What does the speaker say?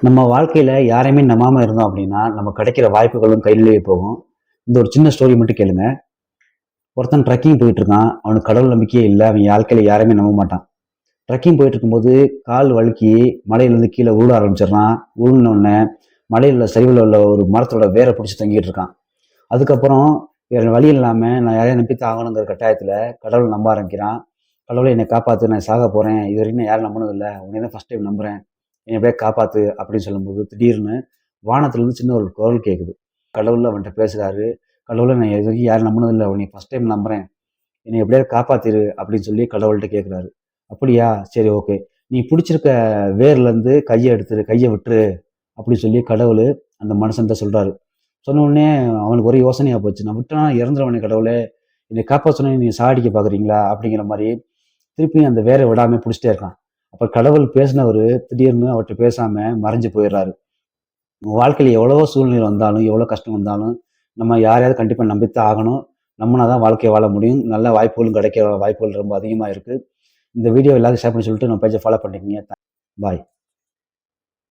நம்ம வாழ்க்கையில யாரையுமே நம்பாம இருந்தோம் அப்படின்னா, நம்ம கிடைக்கிற வாய்ப்புகளும் கையிலேயே போகும். இந்த ஒரு சின்ன ஸ்டோரி மட்டும் கேளுங்க. ஒருத்தன் ட்ரெக்கிங் போயிட்டு இருக்கான். அவனுக்கு கடவுள் நம்பிக்கையே இல்ல. அவன் வாழ்க்கையில யாரையுமே நம்ப மாட்டான். ட்ரெக்கிங் போயிட்டு இருக்கும்போது கால் வழுக்கி மலையிலேருந்து கீழே விழ ஆரம்பிச்சிடுறான். விழுந்த உடனே மலையில உள்ள சரிவுல உள்ள ஒரு மரத்தோட வேரை பிடிச்சி தங்கிட்டு இருக்கான். அதுக்கப்புறம் வேற வழி இல்லாம நான் யாரையும் நம்பித்தான் ஆகணுங்கிற கட்டாயத்துல கடவுளை நம்ப ஆரம்பிக்கிறான். கடவுளை என்னை காப்பாத்து, நான் சாக போறேன். இது வரைக்கும் நான் யாரும் நம்பினது இல்லை. உன்னை தான் ஃபர்ஸ்ட் டைம் நம்புறேன். என்னை எப்படியா காப்பாத்து அப்படின்னு சொல்லும்போது திடீர்னு வானத்துல இருந்து சின்ன ஒரு குரல் கேட்குது. கடவுள் அவன்கிட்ட பேசுறாரு. கடவுளை நான் இது வரைக்கும் யாரும் நம்பினது இல்லை. உன்னை ஃபர்ஸ்ட் டைம் நம்புறேன். என்னை எப்படியாவது காப்பாத்திரு அப்படின்னு சொல்லி கடவுள்கிட்ட கேட்குறாரு. அப்படியா, சரி, ஓகே. நீ பிடிச்சிருக்க வேர்ல இருந்து கையை எடுத்துரு, கையை விட்டுரு அப்படின்னு சொல்லி கடவுள் அந்த மனுஷன்ட்ட சொல்றாரு. சொன்ன உடனே அவனுக்கு ஒரு யோசனையா போச்சு. நான் விட்டா இறந்துருவனே கடவுளே, என்னை காப்பாற்ற சொன்ன நீ சாடிக்க பாக்குறீங்களா அப்படிங்கிற மாதிரி திருப்பியும் அந்த வேரை விடாம பிடிச்சிட்டே இருக்கான். அப்ப கடவுள் பேசினவர் திடீர்னு அவர்கிட்ட பேசாம மறைஞ்சு போயிடுறாரு. வாழ்க்கையில எவ்வளவோ சூழ்நிலை வந்தாலும், எவ்வளவு கஷ்டம் வந்தாலும் நம்ம யாரையாவது கண்டிப்பா நம்பித்தான் ஆகணும். நம்பினாதான் வாழ்க்கையை வாழ முடியும். நல்ல வாய்ப்புகளும் கிடைக்க வாய்ப்புகள் ரொம்ப அதிகமா இருக்கு. இந்த வீடியோ எல்லாரும் ஷேர் பண்ணி சொல்லிட்டு நம்ம பேஜை ஃபாலோ பண்ணிக்கங்க. பாய்.